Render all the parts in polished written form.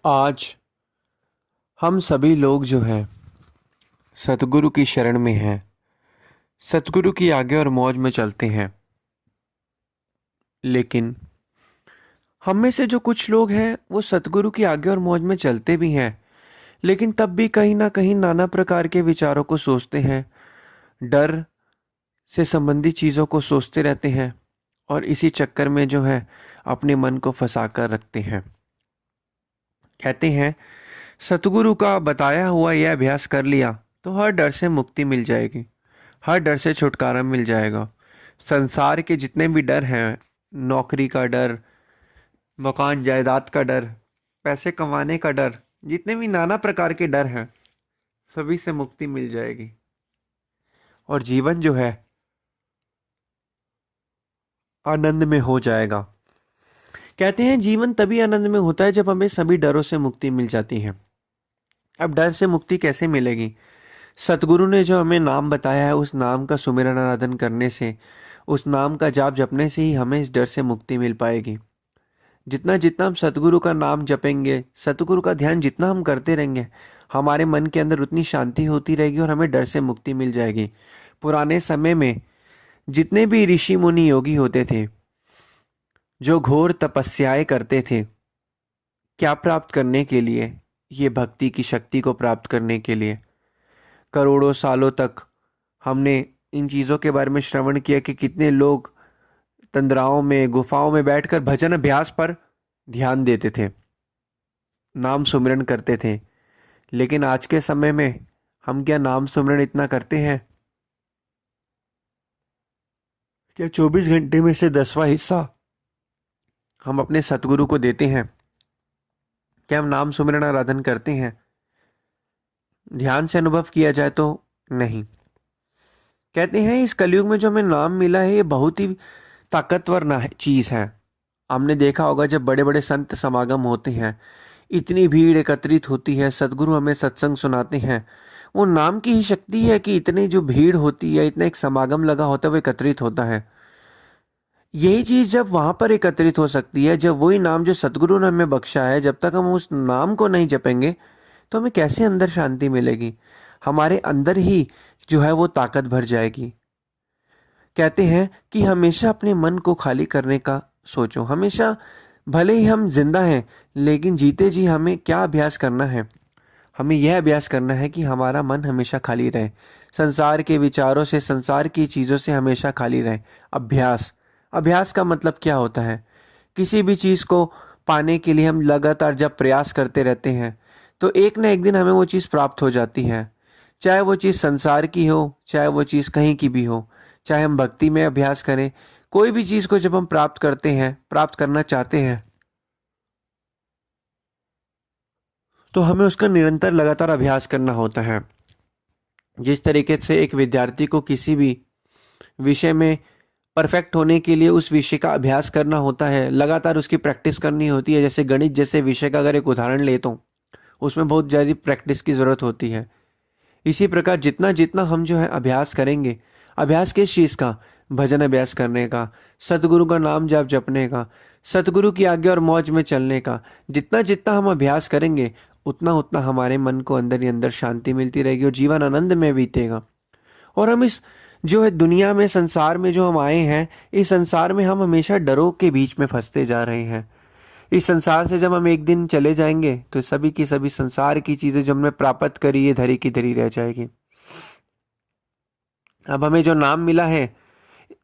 आज हम सभी लोग जो हैं सतगुरु की शरण में हैं। सतगुरु की आगे और मौज में चलते हैं। लेकिन हम में से जो कुछ लोग हैं वो सतगुरु की आगे और मौज में चलते भी हैं, लेकिन तब भी कहीं ना कहीं नाना प्रकार के विचारों को सोचते हैं, डर से संबंधित चीज़ों को सोचते रहते हैं और इसी चक्कर में जो है अपने मन को फंसा कर रखते हैं। कहते हैं सतगुरु का बताया हुआ यह अभ्यास कर लिया तो हर डर से मुक्ति मिल जाएगी, हर डर से छुटकारा मिल जाएगा। संसार के जितने भी डर हैं, नौकरी का डर, मकान जायदाद का डर, पैसे कमाने का डर, जितने भी नाना प्रकार के डर हैं, सभी से मुक्ति मिल जाएगी और जीवन जो है आनंद में हो जाएगा। कहते हैं जीवन तभी आनंद में होता है जब हमें सभी डरों से मुक्ति मिल जाती है। अब डर से मुक्ति कैसे मिलेगी? सतगुरु ने जो हमें नाम बताया है, उस नाम का सुमिरन आराधन करने से, उस नाम का जाप जपने से ही हमें इस डर से मुक्ति मिल पाएगी। जितना जितना हम सतगुरु का नाम जपेंगे, सतगुरु का ध्यान जितना हम करते रहेंगे, हमारे मन के अंदर उतनी शांति होती रहेगी और हमें डर से मुक्ति मिल जाएगी। पुराने समय में जितने भी ऋषि मुनि योगी होते थे, जो घोर तपस्याएं करते थे, क्या प्राप्त करने के लिए? ये भक्ति की शक्ति को प्राप्त करने के लिए। करोड़ों सालों तक हमने इन चीज़ों के बारे में श्रवण किया कि कितने लोग तंद्राओं में, गुफाओं में बैठकर भजन अभ्यास पर ध्यान देते थे, नाम सुमिरन करते थे। लेकिन आज के समय में हम क्या नाम सुमिरन इतना करते हैं? क्या 24 घंटे में से 10वां हिस्सा हम अपने सतगुरु को देते हैं? क्या हम नाम सुमिरन आराधन करते हैं? ध्यान से अनुभव किया जाए तो नहीं। कहते हैं इस कलयुग में जो हमें नाम मिला है ये बहुत ही ताकतवर ना चीज़ है। हमने देखा होगा जब बड़े बड़े संत समागम होते हैं, इतनी भीड़ एकत्रित होती है, सतगुरु हमें सत्संग सुनाते हैं। वो नाम की ही शक्ति है कि इतनी जो भीड़ होती है, इतना एक समागम लगा होता है, वो एकत्रित होता है। यही चीज़ जब वहाँ पर एकत्रित हो सकती है, जब वही नाम जो सतगुरु ने हमें बख्शा है, जब तक हम उस नाम को नहीं जपेंगे तो हमें कैसे अंदर शांति मिलेगी? हमारे अंदर ही जो है वो ताकत भर जाएगी। कहते हैं कि हमेशा अपने मन को खाली करने का सोचो। हमेशा, भले ही हम जिंदा हैं, लेकिन जीते जी हमें क्या अभ्यास करना है? हमें यह अभ्यास करना है कि हमारा मन हमेशा खाली रहे, संसार के विचारों से, संसार की चीज़ों से हमेशा खाली रहे। अभ्यास, अभ्यास का मतलब क्या होता है? किसी भी चीज़ को पाने के लिए हम लगातार जब प्रयास करते रहते हैं तो एक ना एक दिन हमें वो चीज़ प्राप्त हो जाती है। चाहे वो चीज़ संसार की हो, चाहे वो चीज़ कहीं की भी हो, चाहे हम भक्ति में अभ्यास करें, कोई भी चीज़ को जब हम प्राप्त करते हैं, प्राप्त करना चाहते हैं, तो हमें उसका निरंतर लगातार अभ्यास करना होता है। जिस तरीके से एक विद्यार्थी को किसी भी विषय में परफेक्ट होने के लिए उस विषय का अभ्यास करना होता है, लगातार उसकी प्रैक्टिस करनी होती है। जैसे गणित जैसे विषय का अगर एक उदाहरण ले तो उसमें बहुत ज़्यादा प्रैक्टिस की ज़रूरत होती है। इसी प्रकार जितना जितना हम जो है अभ्यास करेंगे, अभ्यास किस चीज़ का? भजन अभ्यास करने का, सतगुरु का नाम जाप जपने का, सतगुरु की आज्ञा और मौज में चलने का। जितना जितना हम अभ्यास करेंगे उतना उतना हमारे मन को अंदर ही अंदर शांति मिलती रहेगी और जीवन आनंद में बीतेगा। और हम इस जो है दुनिया में, संसार में जो हम आए हैं, इस संसार में हम हमेशा डरों के बीच में फंसते जा रहे हैं। इस संसार से जब हम एक दिन चले जाएंगे तो सभी की सभी संसार की चीज़ें जो हमने प्राप्त करी ये धरी की धरी रह जाएगी। अब हमें जो नाम मिला है,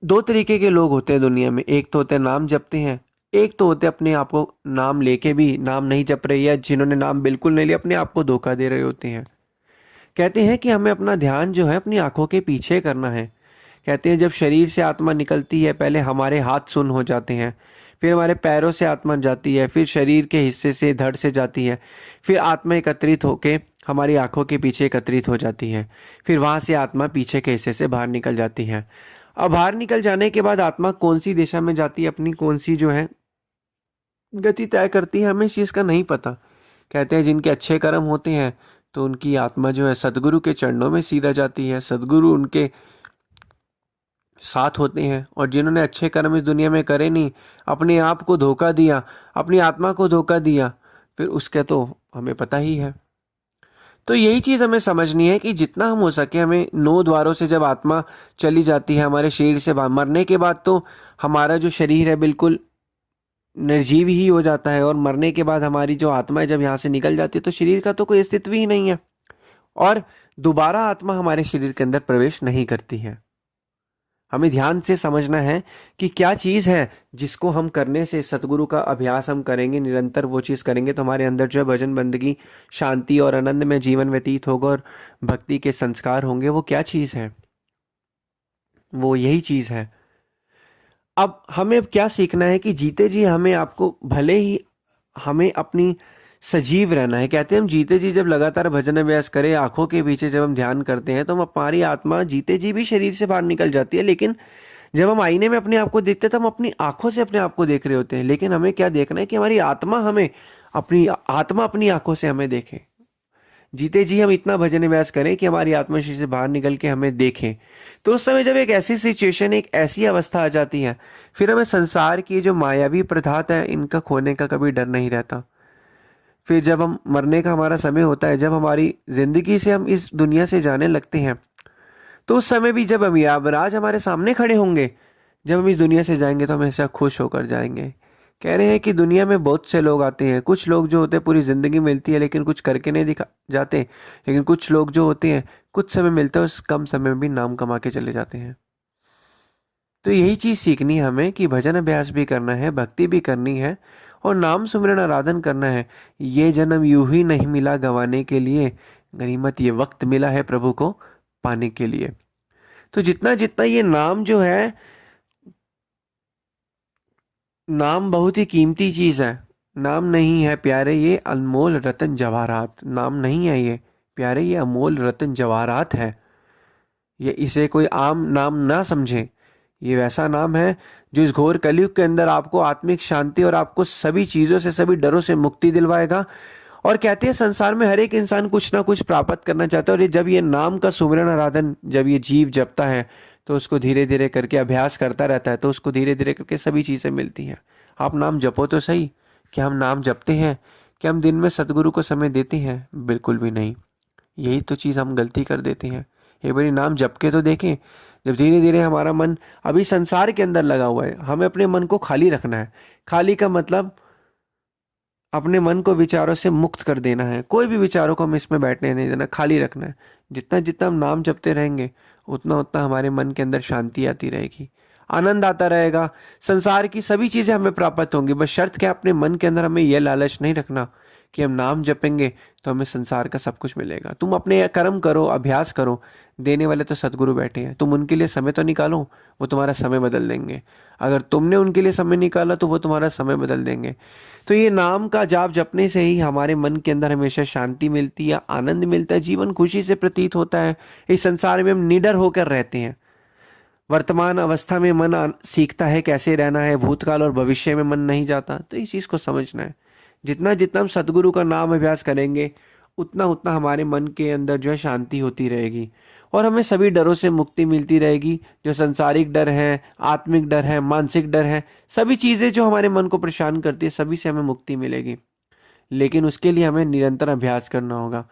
दो तरीके के लोग होते हैं दुनिया में। एक तो होते हैं नाम जपते हैं, एक तो होते हैं अपने आप को नाम लेके भी नाम नहीं जप रहे, या जिन्होंने नाम बिल्कुल नहीं लिया अपने आप को धोखा दे रहे होते हैं। कहते हैं कि हमें अपना ध्यान जो है अपनी आंखों के पीछे करना है। कहते हैं जब शरीर से आत्मा निकलती है, पहले हमारे हाथ सुन्न हो जाते हैं, फिर हमारे पैरों से आत्मा जाती है, फिर शरीर के हिस्से से, धड़ से जाती है, फिर आत्मा एकत्रित होके हमारी आंखों के पीछे एकत्रित हो जाती है, फिर वहाँ से आत्मा पीछे के हिस्से से बाहर निकल जाती है। अब बाहर निकल जाने के बाद आत्मा कौन सी दिशा में जाती है, अपनी कौन सी जो है गति तय करती है, हमें इस चीज़ का नहीं पता। कहते हैं जिनके अच्छे कर्म होते हैं तो उनकी आत्मा जो है सदगुरु के चरणों में सीधा जाती है, सदगुरु उनके साथ होते हैं। और जिन्होंने अच्छे कर्म इस दुनिया में करे नहीं, अपने आप को धोखा दिया, अपनी आत्मा को धोखा दिया, फिर उसका तो हमें पता ही है। तो यही चीज़ हमें समझनी है कि जितना हम हो सके हमें 9 द्वारों से जब आत्मा चली जाती है हमारे शरीर से बाहर, मरने के बाद तो हमारा जो शरीर है बिल्कुल निर्जीव ही हो जाता है, और मरने के बाद हमारी जो आत्मा है जब यहाँ से निकल जाती है तो शरीर का तो कोई अस्तित्व ही नहीं है, और दोबारा आत्मा हमारे शरीर के अंदर प्रवेश नहीं करती है। हमें ध्यान से समझना है कि क्या चीज़ है जिसको हम करने से, सतगुरु का अभ्यास हम करेंगे, निरंतर वो चीज़ करेंगे तो हमारे अंदर जो है भजन बंदगी, शांति और आनंद में जीवन व्यतीत होगा और भक्ति के संस्कार होंगे। वो क्या चीज़ है? वो यही चीज़ है। अब हमें क्या सीखना है कि जीते जी हमें आपको भले ही हमें अपनी सजीव रहना है। कहते हैं हम जीते जी जब लगातार भजन अभ्यास करें, आंखों के पीछे जब हम ध्यान करते हैं तो हम हमारी आत्मा जीते जी भी शरीर से बाहर निकल जाती है, लेकिन जब हम आईने में अपने आप को देखते हैं तो हम अपनी आंखों से अपने आप को देख रहे होते हैं। लेकिन हमें क्या देखना है कि हमारी आत्मा हमें अपनी आंखों से हमें देखे। जीते जी हम इतना भजन अभ्यास करें कि हमारी आत्मा शरीर से बाहर निकल के हमें देखें। तो उस समय जब एक ऐसी सिचुएशन, एक ऐसी अवस्था आ जाती है, फिर हमें संसार की जो मायावी पदार्थ है इनका खोने का कभी डर नहीं रहता। फिर जब हम मरने का हमारा समय होता है, जब हमारी जिंदगी से हम इस दुनिया से जाने लगते हैं, तो उस समय भी जब हम यमराज हमारे सामने खड़े होंगे, जब हम इस दुनिया से जाएंगे तो हमेशा खुश होकर जाएंगे। कह रहे हैं कि दुनिया में बहुत से लोग आते हैं, कुछ लोग जो होते हैं पूरी ज़िंदगी मिलती है लेकिन कुछ करके नहीं दिखा जाते, लेकिन कुछ लोग जो होते हैं कुछ समय मिलता है, उस कम समय में भी नाम कमा के चले जाते हैं। तो यही चीज़ सीखनी है हमें कि भजन अभ्यास भी करना है, भक्ति भी करनी है और नाम सुमिरन आराधन करना है। ये जन्म यूं ही नहीं मिला गंवाने के लिए, गनीमत ये वक्त मिला है प्रभु को पाने के लिए। तो जितना जितना ये नाम जो है, नाम बहुत ही कीमती चीज़ है। नाम नहीं है प्यारे ये अनमोल रतन जवाहरात। नाम नहीं है ये प्यारे, ये अनमोल रतन जवाहरात है। ये इसे कोई आम नाम ना समझे। ये वैसा नाम है जो इस घोर कलयुग के अंदर आपको आत्मिक शांति और आपको सभी चीज़ों से, सभी डरों से मुक्ति दिलवाएगा। और कहते हैं संसार में हर एक इंसान कुछ ना कुछ प्राप्त करना चाहता है, और ये जब ये नाम का सुमिरन आराधन जब ये जीव जपता है तो उसको धीरे धीरे करके अभ्यास करता रहता है, तो उसको धीरे धीरे करके सभी चीज़ें मिलती हैं। आप नाम जपो तो सही। क्या हम नाम जपते हैं? क्या हम दिन में सतगुरु को समय देते हैं? बिल्कुल भी नहीं। यही तो चीज़ हम गलती कर देते हैं। एक बारी नाम जप के तो देखें। जब धीरे धीरे हमारा मन अभी संसार के अंदर लगा हुआ है, हमें अपने मन को खाली रखना है। खाली का मतलब अपने मन को विचारों से मुक्त कर देना है। कोई भी विचारों को हम इसमें बैठने नहीं देना, खाली रखना है। जितना जितना हम नाम जपते रहेंगे उतना उतना हमारे मन के अंदर शांति आती रहेगी, आनंद आता रहेगा। संसार की सभी चीज़ें हमें प्राप्त होंगी। बस शर्त क्या, अपने मन के अंदर हमें यह लालच नहीं रखना कि हम नाम जपेंगे तो हमें संसार का सब कुछ मिलेगा। तुम अपने कर्म करो, अभ्यास करो। देने वाले तो सतगुरु बैठे हैं, तुम उनके लिए समय तो निकालो, वो तुम्हारा समय बदल देंगे। अगर तुमने उनके लिए समय निकाला तो वो तुम्हारा समय बदल देंगे। तो ये नाम का जाप जपने से ही हमारे मन के अंदर हमेशा शांति मिलती है, आनंद मिलता है, जीवन खुशी से प्रतीत होता है। इस संसार में हम निडर होकर रहते हैं। वर्तमान अवस्था में मन सीखता है कैसे रहना है, भूतकाल और भविष्य में मन नहीं जाता। तो इस चीज़ को समझना है। जितना जितना हम सतगुरु का नाम अभ्यास करेंगे उतना उतना हमारे मन के अंदर जो है शांति होती रहेगी, और हमें सभी डरों से मुक्ति मिलती रहेगी। जो सांसारिक डर है, आत्मिक डर है, मानसिक डर है, सभी चीज़ें जो हमारे मन को परेशान करती है, सभी से हमें मुक्ति मिलेगी। लेकिन उसके लिए हमें निरंतर अभ्यास करना होगा।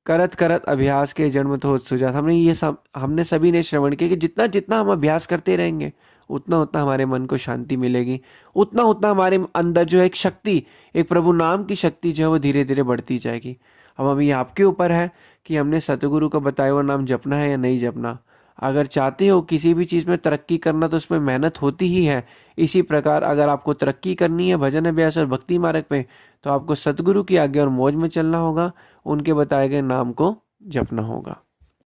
करत करत अभ्यास के जन्म तो सुजात। हमने सभी ने श्रवण किया कि जितना जितना हम अभ्यास करते रहेंगे उतना उतना हमारे मन को शांति मिलेगी, उतना उतना हमारे अंदर जो है एक शक्ति, एक प्रभु नाम की शक्ति जो है वो धीरे धीरे बढ़ती जाएगी। अब अभी आपके ऊपर है कि हमने सतगुरु का बताया हुआ नाम जपना है या नहीं जपना। अगर चाहते हो किसी भी चीज़ में तरक्की करना तो उसमें मेहनत होती ही है। इसी प्रकार अगर आपको तरक्की करनी है भजन अभ्यास और भक्ति मार्ग पे, तो आपको सतगुरु की आज्ञा और मौज में चलना होगा, उनके बताए गए नाम को जपना होगा।